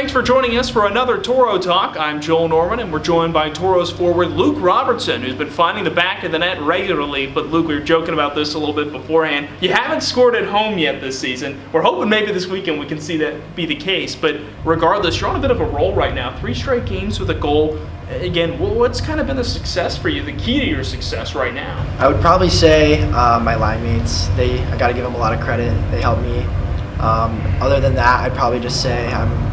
Thanks for joining us for another Toro Talk. I'm Joel Norman, and we're joined by Toro's forward Luke Robertson, who's been finding the back of the net regularly. But Luke, we were joking about this a little bit beforehand. You haven't scored at home yet this season. We're hoping maybe this weekend we can see that be the case. But regardless, you're on a bit of a roll right now. 3 straight games with a goal. Again, what's kind of been the success for you, the key to your success right now? I would probably say my line mates. I got to give them a lot of credit. They helped me. Other than that, I'd probably just say I'm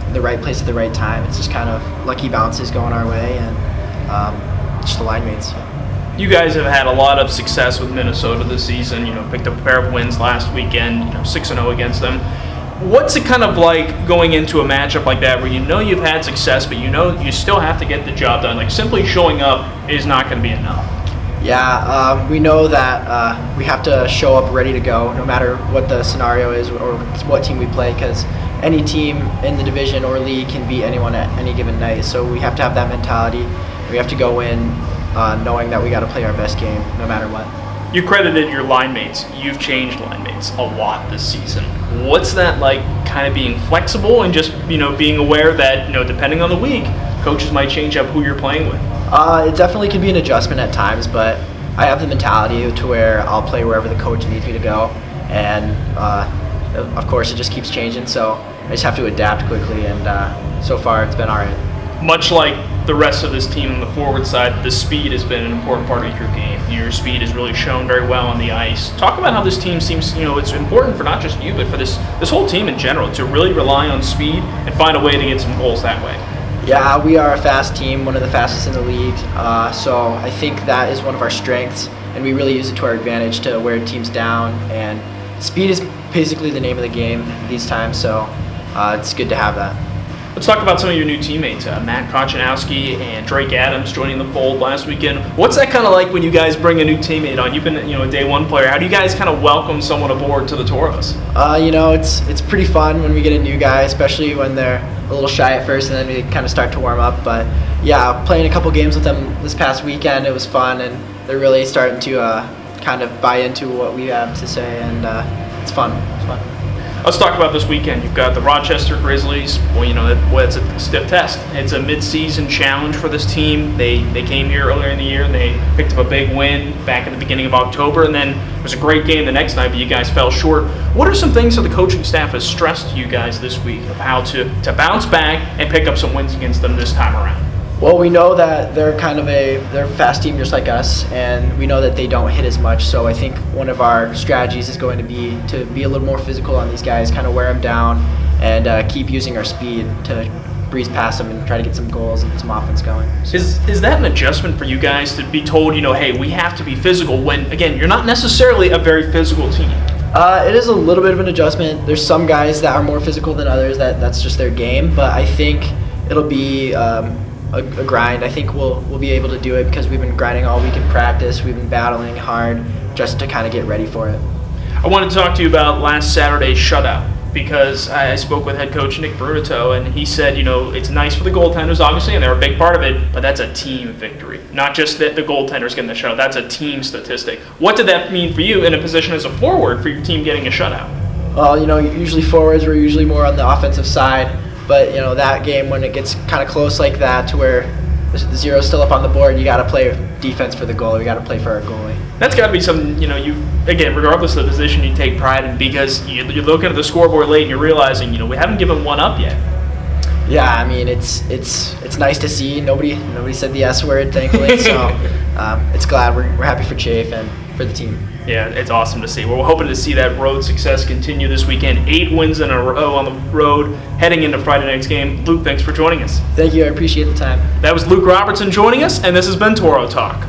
in the right place at the right time. It's just kind of lucky bounces going our way, and just the line mates. You guys have had a lot of success with Minnesota this season. Picked up a pair of wins last weekend. 6-0 against them. What's it kind of like going into a matchup like that where you've had success, but you still have to get the job done? Like, simply showing up is not going to be enough. Yeah, we know that we have to show up ready to go no matter what the scenario is or what team we play, because any team in the division or league can beat anyone at any given night. So we have to have that mentality. We have to go in knowing that we got to play our best game no matter what. You credited your line mates. You've changed line mates a lot this season. What's that like, kind of being flexible and just being aware that depending on the week, coaches might change up who you're playing with? It definitely can be an adjustment at times, but I have the mentality to where I'll play wherever the coach needs me to go, and of course it just keeps changing, so I just have to adapt quickly, and so far it's been all right. Much like the rest of this team on the forward side, the speed has been an important part of your game. Your speed has really shown very well on the ice. Talk about how this team seems, it's important for not just you, but for this whole team in general to really rely on speed and find a way to get some goals that way. Yeah, we are a fast team, one of the fastest in the league, so I think that is one of our strengths, and we really use it to our advantage to wear teams down, and speed is basically the name of the game these times, so it's good to have that. Let's talk about some of your new teammates, Matt Kochanowski and Drake Adams joining the fold last weekend. What's that kind of like when you guys bring a new teammate on? You've been a day one player. How do you guys kind of welcome someone aboard to the Toros? It's pretty fun when we get a new guy, especially when they're a little shy at first and then we kind of start to warm up. But yeah, playing a couple games with them this past weekend, it was fun, and they're really starting to kind of buy into what we have to say, and it's fun. It's fun. Let's talk about this weekend. You've got the Rochester Grizzlies. It's a stiff test. It's a mid-season challenge for this team. They came here earlier in the year and they picked up a big win back at the beginning of October, and then it was a great game the next night, but you guys fell short. What are some things that the coaching staff has stressed to you guys this week of how to bounce back and pick up some wins against them this time around? Well, we know that they're they're a fast team just like us, and we know that they don't hit as much. So I think one of our strategies is going to be a little more physical on these guys, kind of wear them down, and keep using our speed to breeze past them and try to get some goals and some offense going. So. Is that an adjustment for you guys to be told, hey, we have to be physical when, again, you're not necessarily a very physical team? It is a little bit of an adjustment. There's some guys that are more physical than others. That's just their game. But I think it'll be a grind. I think we'll be able to do it because we've been grinding all week in practice. We've been battling hard just to kind of get ready for it. I wanted to talk to you about last Saturday's shutout because I spoke with head coach Nick Brunito, and he said, it's nice for the goaltenders, obviously, and they're a big part of it, but that's a team victory. Not just that the goaltender's getting the shutout. That's a team statistic. What did that mean for you in a position as a forward for your team getting a shutout? Well, usually forwards, we're usually more on the offensive side. But, that game, when it gets kind of close like that to where the zero's still up on the board, you got to play defense for the goalie. We got to play for our goalie. That's got to be something, again, regardless of the position, you take pride in, because you're looking at the scoreboard late and you're realizing, we haven't given one up yet. Yeah, I mean, it's nice to see. Nobody said the S word, thankfully. So it's glad. We're happy for Chafe and for the team. Yeah, it's awesome to see. We're hoping to see that road success continue this weekend. 8 wins in a row on the road, heading into Friday night's game. Luke, thanks for joining us. Thank you. I appreciate the time. That was Luke Robertson joining us, and this has been Toro Talk.